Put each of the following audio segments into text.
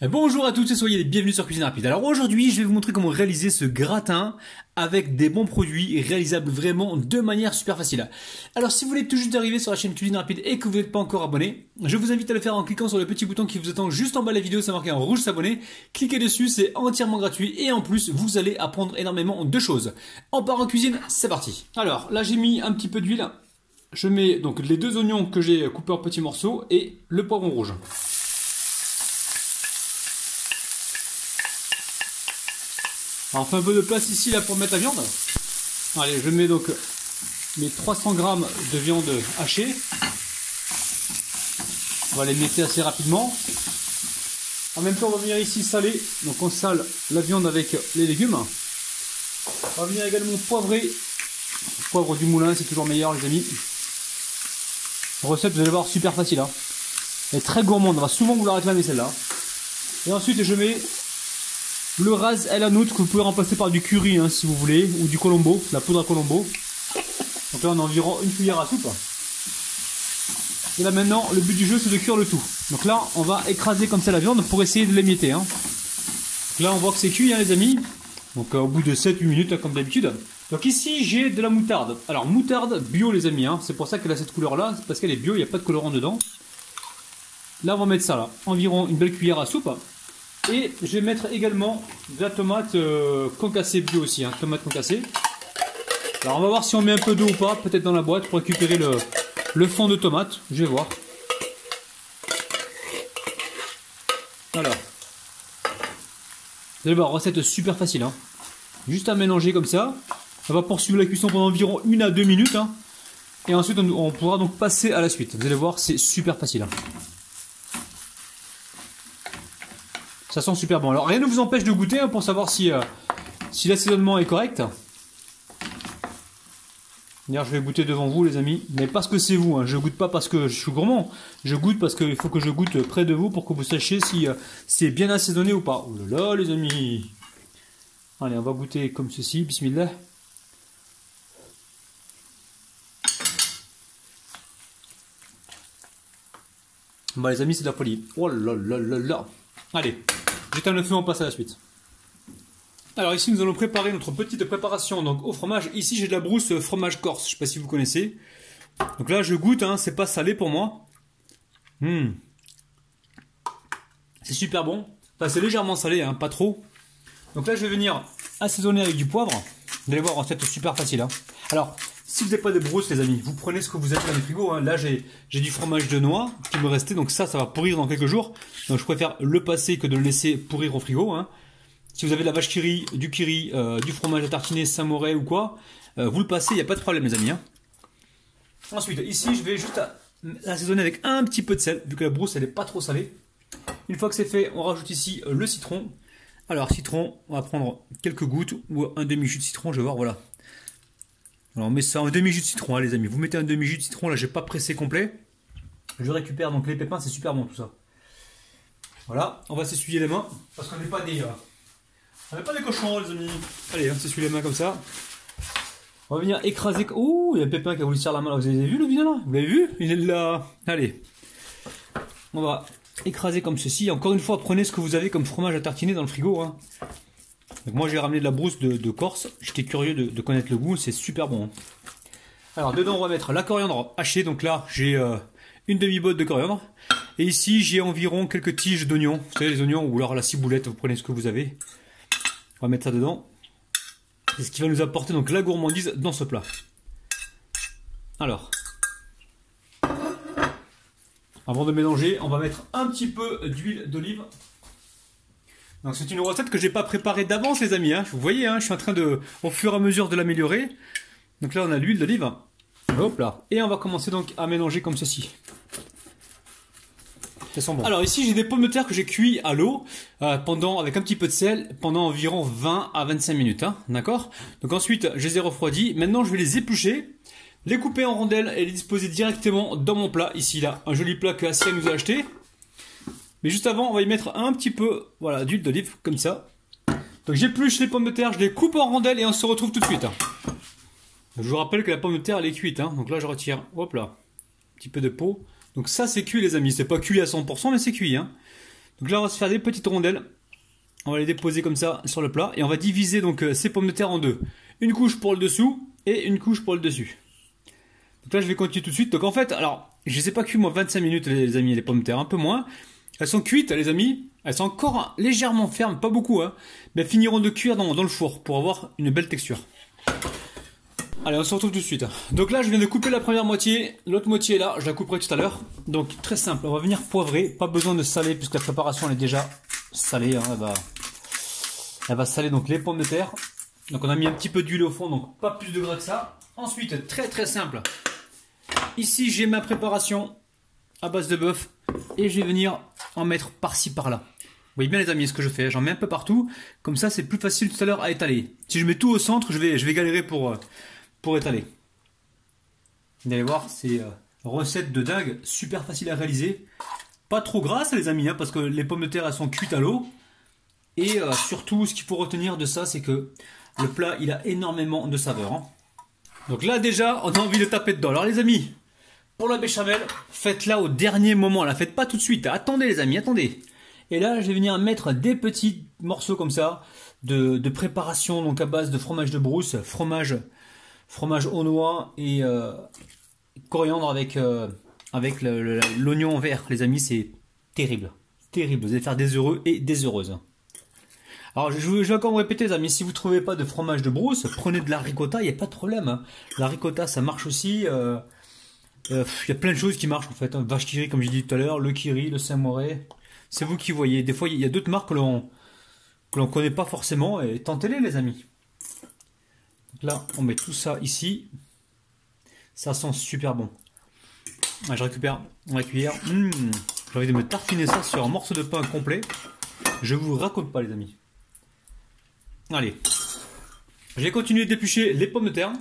Bonjour à tous et soyez les bienvenus sur Cuisine Rapide. Alors aujourd'hui, je vais vous montrer comment réaliser ce gratin avec des bons produits réalisables vraiment de manière super facile. Alors si vous voulez tout juste arriver sur la chaîne Cuisine Rapide et que vous n'êtes pas encore abonné, je vous invite à le faire en cliquant sur le petit bouton qui vous attend juste en bas de la vidéo, c'est marqué en rouge s'abonner. Cliquez dessus, c'est entièrement gratuit et en plus, vous allez apprendre énormément de choses. On part en cuisine, c'est parti. Alors là, j'ai mis un petit peu d'huile. Je mets donc les deux oignons que j'ai coupés en petits morceaux et le poivron rouge. Alors on fait un peu de place ici là pour mettre la viande. Allez, je mets donc mes 300 g de viande hachée. On va les mettre assez rapidement. En même temps, on va venir ici saler. Donc on sale la viande avec les légumes. On va venir également poivrer. Le poivre du moulin, c'est toujours meilleur les amis. Recette, vous allez voir, super facile. Elle est très gourmande, on va souvent vous la réclamer celle-là. Et ensuite je mets le ras el hanout que vous pouvez remplacer par du curry si vous voulez, ou du colombo, la poudre à colombo. Donc là on a environ une cuillère à soupe. Et là maintenant le but du jeu c'est de cuire le tout. Donc là on va écraser comme ça la viande pour essayer de l'émietter. Donc là on voit que c'est cuit les amis. Donc au bout de 7-8 minutes comme d'habitude. Donc ici j'ai de la moutarde. Alors moutarde bio les amis, c'est pour ça qu'elle a cette couleur là, c'est parce qu'elle est bio, il n'y a pas de colorant dedans. Là on va mettre ça là, environ une belle cuillère à soupe. Et je vais mettre également de la tomate concassée bio aussi, tomate concassée. Alors on va voir si on met un peu d'eau ou pas, peut-être dans la boîte pour récupérer le fond de tomate. Je vais voir. Alors, vous allez voir, recette super facile. Juste à mélanger comme ça. On va poursuivre la cuisson pendant environ 1 à 2 minutes. Et ensuite on pourra donc passer à la suite. Vous allez voir, c'est super facile. Ça sent super bon. Alors rien ne vous empêche de goûter pour savoir si l'assaisonnement est correct. D'ailleurs je vais goûter devant vous les amis. Mais parce que c'est vous. Je goûte pas parce que je suis gourmand. Je goûte parce qu'il faut que je goûte près de vous pour que vous sachiez si c'est bien assaisonné ou pas. Oh là là les amis. Allez on va goûter comme ceci. Bismillah. Bon les amis c'est de la folie. Oh là là là là. Allez. J'éteins le feu, on passe à la suite. Alors ici nous allons préparer notre petite préparation donc au fromage. Ici j'ai de la brousse fromage corse, je ne sais pas si vous connaissez. Donc là je goûte, c'est pas salé pour moi. C'est super bon. Enfin c'est légèrement salé, pas trop. Donc là je vais venir assaisonner avec du poivre. Vous allez voir, recette super facile. Alors si vous n'avez pas de brousse les amis, vous prenez ce que vous avez dans les frigos. Là j'ai du fromage de noix qui me restait, donc ça va pourrir dans quelques jours. Donc je préfère le passer que de le laisser pourrir au frigo. Si vous avez de la vache qui rit, du fromage à tartiner Saint-Moré ou quoi, vous le passez, il n'y a pas de problème les amis. Ensuite ici je vais juste assaisonner avec un petit peu de sel, vu que la brousse elle n'est pas trop salée. Une fois que c'est fait, on rajoute ici le citron. Alors citron, on va prendre quelques gouttes ou un demi-jus de citron, je vais voir, voilà. Alors on met ça, un demi-jus de citron les amis, vous mettez un demi-jus de citron, là j'ai pas pressé complet. Je récupère donc les pépins, c'est super bon tout ça. Voilà, on va s'essuyer les mains, parce qu'on n'est pas des cochons les amis. Allez, on s'essuie les mains comme ça. On va venir écraser, ouh, il y a un pépin qui a voulu se faire la main, vous avez vu le vidéo là? Vous l'avez vu? Il est là. Allez, on va écraser comme ceci. Encore une fois, prenez ce que vous avez comme fromage à tartiner dans le frigo. Donc moi j'ai ramené de la brousse de Corse, j'étais curieux de connaître le goût, c'est super bon. Alors dedans on va mettre la coriandre hachée, donc là j'ai une demi-botte de coriandre. Et ici j'ai environ quelques tiges d'oignons, vous savez les oignons ou alors la ciboulette, vous prenez ce que vous avez. On va mettre ça dedans. C'est ce qui va nous apporter donc la gourmandise dans ce plat. Alors, avant de mélanger, on va mettre un petit peu d'huile d'olive. Donc c'est une recette que j'ai pas préparée d'avance les amis. Vous voyez, je suis en train de, au fur et à mesure de l'améliorer. Donc là on a l'huile d'olive. Hop là. Et on va commencer donc à mélanger comme ceci. Ça sent bon. Alors ici j'ai des pommes de terre que j'ai cuit à l'eau avec un petit peu de sel pendant environ 20 à 25 minutes. D'accord. Donc ensuite je les ai refroidis. Maintenant je vais les éplucher, les couper en rondelles et les disposer directement dans mon plat. Ici là, un joli plat que Assia nous a acheté. Mais juste avant, on va y mettre un petit peu d'huile d'olive, comme ça. Donc j'épluche les pommes de terre, je les coupe en rondelles et on se retrouve tout de suite. Je vous rappelle que la pomme de terre, elle est cuite. Donc là, je retire, hop là, un petit peu de peau. Donc ça, c'est cuit les amis. C'est pas cuit à 100%, mais c'est cuit. Donc là, on va se faire des petites rondelles. On va les déposer comme ça sur le plat. Et on va diviser donc ces pommes de terre en deux. Une couche pour le dessous et une couche pour le dessus. Donc là, je vais continuer tout de suite. Donc en fait, alors, je les ai pas cuits moi 25 minutes les amis, les pommes de terre, un peu moins. Elles sont cuites les amis. Elles sont encore légèrement fermes, pas beaucoup, hein. Mais elles finiront de cuire dans le four pour avoir une belle texture. Allez, on se retrouve tout de suite. Donc là, je viens de couper la première moitié. L'autre moitié est là, je la couperai tout à l'heure. Donc très simple, on va venir poivrer. Pas besoin de saler puisque la préparation elle est déjà salée, hein. Elle va saler donc les pommes de terre. Donc on a mis un petit peu d'huile au fond, donc pas plus de gras que ça. Ensuite, très très simple. Ici, j'ai ma préparation à base de bœuf. Et je vais venir en mettre par-ci par-là. Vous voyez bien les amis ce que je fais. J'en mets un peu partout. Comme ça, c'est plus facile tout à l'heure à étaler. Si je mets tout au centre, je vais galérer pour étaler. Vous allez voir, c'est recette de dingue. Super facile à réaliser. Pas trop grasse les amis, hein, parce que les pommes de terre elles sont cuites à l'eau. Et surtout, ce qu'il faut retenir de ça, c'est que le plat, il a énormément de saveur. Hein. Donc là, déjà, on a envie de taper dedans. Alors les amis, pour la béchamel, faites-la au dernier moment. La faites pas tout de suite. Attendez les amis, attendez. Et là, je vais venir mettre des petits morceaux comme ça de préparation, donc à base de fromage de brousse, fromage au noix et coriandre avec l'oignon vert. Les amis, c'est terrible. Terrible. Vous allez faire des heureux et des heureuses. Alors, je vais encore me répéter, les amis, si vous ne trouvez pas de fromage de brousse, prenez de la ricotta, il n'y a pas de problème. La ricotta, ça marche aussi. Il y a plein de choses qui marchent en fait. Hein. Vache qui rit, comme j'ai dit tout à l'heure, le Kiri, le Saint-Moré. C'est vous qui voyez. Des fois, il y a d'autres marques que l'on connaît pas forcément. Et tentez-les, les amis. Donc là, on met tout ça ici. Ça sent super bon. Ouais, je récupère la cuillère. J'ai envie de me tartiner ça sur un morceau de pain complet. Je vous raconte pas, les amis. Allez. Je vais continuer de d'éplucher les pommes de terre.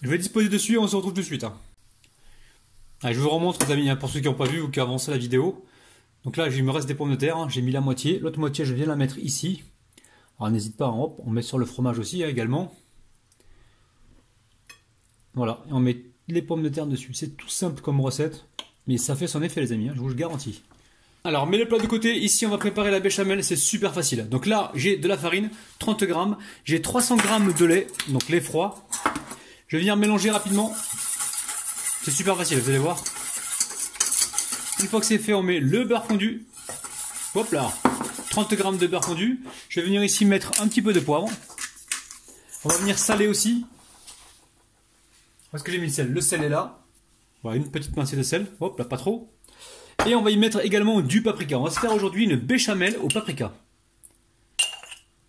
Je vais disposer dessus et on se retrouve tout de suite. Hein. Allez, je vous remontre les amis, hein, pour ceux qui n'ont pas vu ou qui ont avancé la vidéo. Donc là, il me reste des pommes de terre, hein, j'ai mis la moitié. L'autre moitié, je viens la mettre ici. Alors n'hésite pas, hop, on met sur le fromage aussi hein, également. Voilà, et on met les pommes de terre dessus. C'est tout simple comme recette, mais ça fait son effet les amis, hein, je vous le garantis. Alors, mets le plat de côté. Ici, on va préparer la béchamel, c'est super facile. Donc là, j'ai de la farine, 30 grammes. J'ai 300 grammes de lait, donc lait froid. Je vais venir mélanger rapidement. C'est super facile, vous allez voir. Une fois que c'est fait, on met le beurre fondu. Hop là, 30 grammes de beurre fondu. Je vais venir ici mettre un petit peu de poivre. On va venir saler aussi. Où est-ce que j'ai mis le sel? Le sel est là. Voilà, une petite pincée de sel. Hop là, pas trop. Et on va y mettre également du paprika. On va se faire aujourd'hui une béchamel au paprika.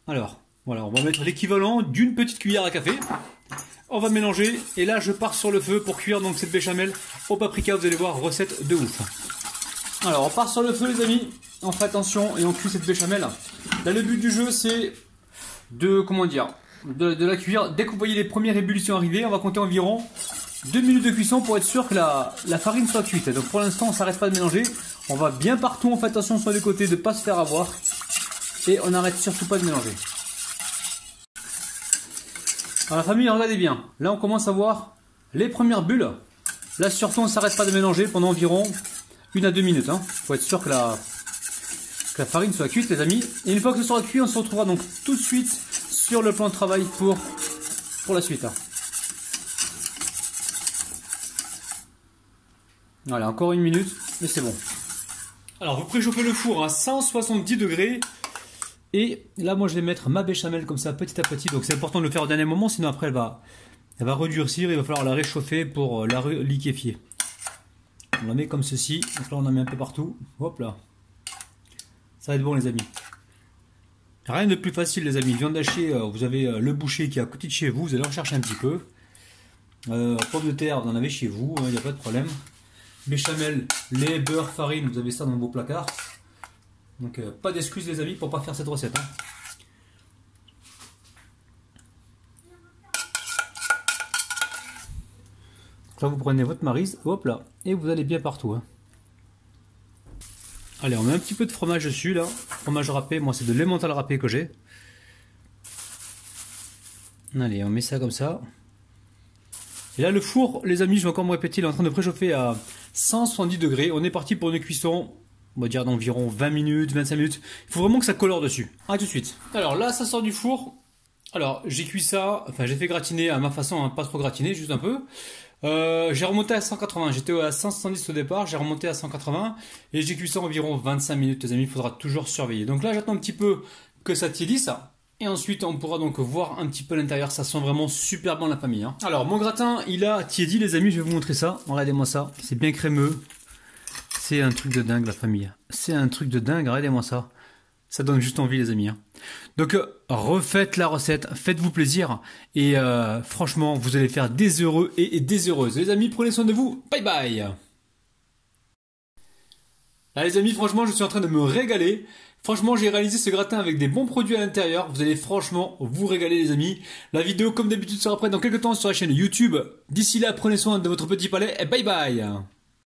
Alors, voilà, on va mettre l'équivalent d'une petite cuillère à café. On va mélanger et là je pars sur le feu pour cuire donc cette béchamel au paprika. Vous allez voir, recette de ouf. Alors on part sur le feu les amis. On fait attention et on cuit cette béchamel. Là le but du jeu c'est de la cuire. Dès que vous voyez les premières ébullitions arriver, on va compter environ 2 minutes de cuisson pour être sûr que la farine soit cuite. Donc pour l'instant on s'arrête pas de mélanger. On va bien partout, on fait attention sur les côtés de ne pas se faire avoir. Et on n'arrête surtout pas de mélanger. Alors la famille, regardez bien. Là on commence à voir les premières bulles. Là surtout on ne s'arrête pas de mélanger pendant environ 1 à 2 minutes. Il faut être sûr que la farine soit cuite les amis. Et une fois que ce sera cuit, on se retrouvera donc tout de suite sur le plan de travail pour la suite. Voilà, encore 1 minute, mais c'est bon. Alors vous préchauffez le four à 170 degrés. Et là moi je vais mettre ma béchamel comme ça petit à petit. Donc c'est important de le faire au dernier moment, sinon après elle va redurcir. Il va falloir la réchauffer pour la liquéfier. On la met comme ceci. Donc là on en met un peu partout. Hop là. Ça va être bon les amis. Rien de plus facile les amis. Viande hachée, vous avez le boucher qui est à côté de chez vous. Vous allez en chercher un petit peu. Pommes de terre, vous en avez chez vous. Il n'y a pas de problème. Béchamel, lait, beurre, farine, vous avez ça dans vos placards. Donc pas d'excuses les amis pour pas faire cette recette. Hein. Donc là vous prenez votre maryse, hop là, et vous allez bien partout. Hein. Allez, on met un petit peu de fromage dessus là. Fromage râpé, moi c'est de l'emmental râpé que j'ai. Allez, on met ça comme ça. Et là le four, les amis, je vais encore me répéter, il est en train de préchauffer à 170 degrés. On est parti pour une cuisson. On va dire d'environ 20 minutes, 25 minutes. Il faut vraiment que ça colore dessus. A tout de suite. Alors là, ça sort du four. Alors, j'ai cuit ça, enfin j'ai fait gratiner à ma façon, hein, pas trop gratiner, juste un peu. J'ai remonté à 180, j'étais à 170 au départ, j'ai remonté à 180 et j'ai cuit ça environ 25 minutes les amis, il faudra toujours surveiller. Donc là j'attends un petit peu que ça tiédisse et ensuite on pourra donc voir un petit peu l'intérieur, ça sent vraiment super bon la famille. Hein. Alors mon gratin il a tiédi les amis, je vais vous montrer ça, regardez-moi ça, c'est bien crémeux, c'est un truc de dingue la famille, c'est un truc de dingue, regardez-moi ça. Ça donne juste envie les amis. Hein. Donc refaites la recette, faites-vous plaisir et franchement vous allez faire des heureux et des heureuses. Les amis, prenez soin de vous, bye bye. Là les amis, franchement je suis en train de me régaler. Franchement j'ai réalisé ce gratin avec des bons produits à l'intérieur. Vous allez franchement vous régaler les amis. La vidéo comme d'habitude sera prête dans quelques temps sur la chaîne YouTube. D'ici là prenez soin de votre petit palais et bye bye.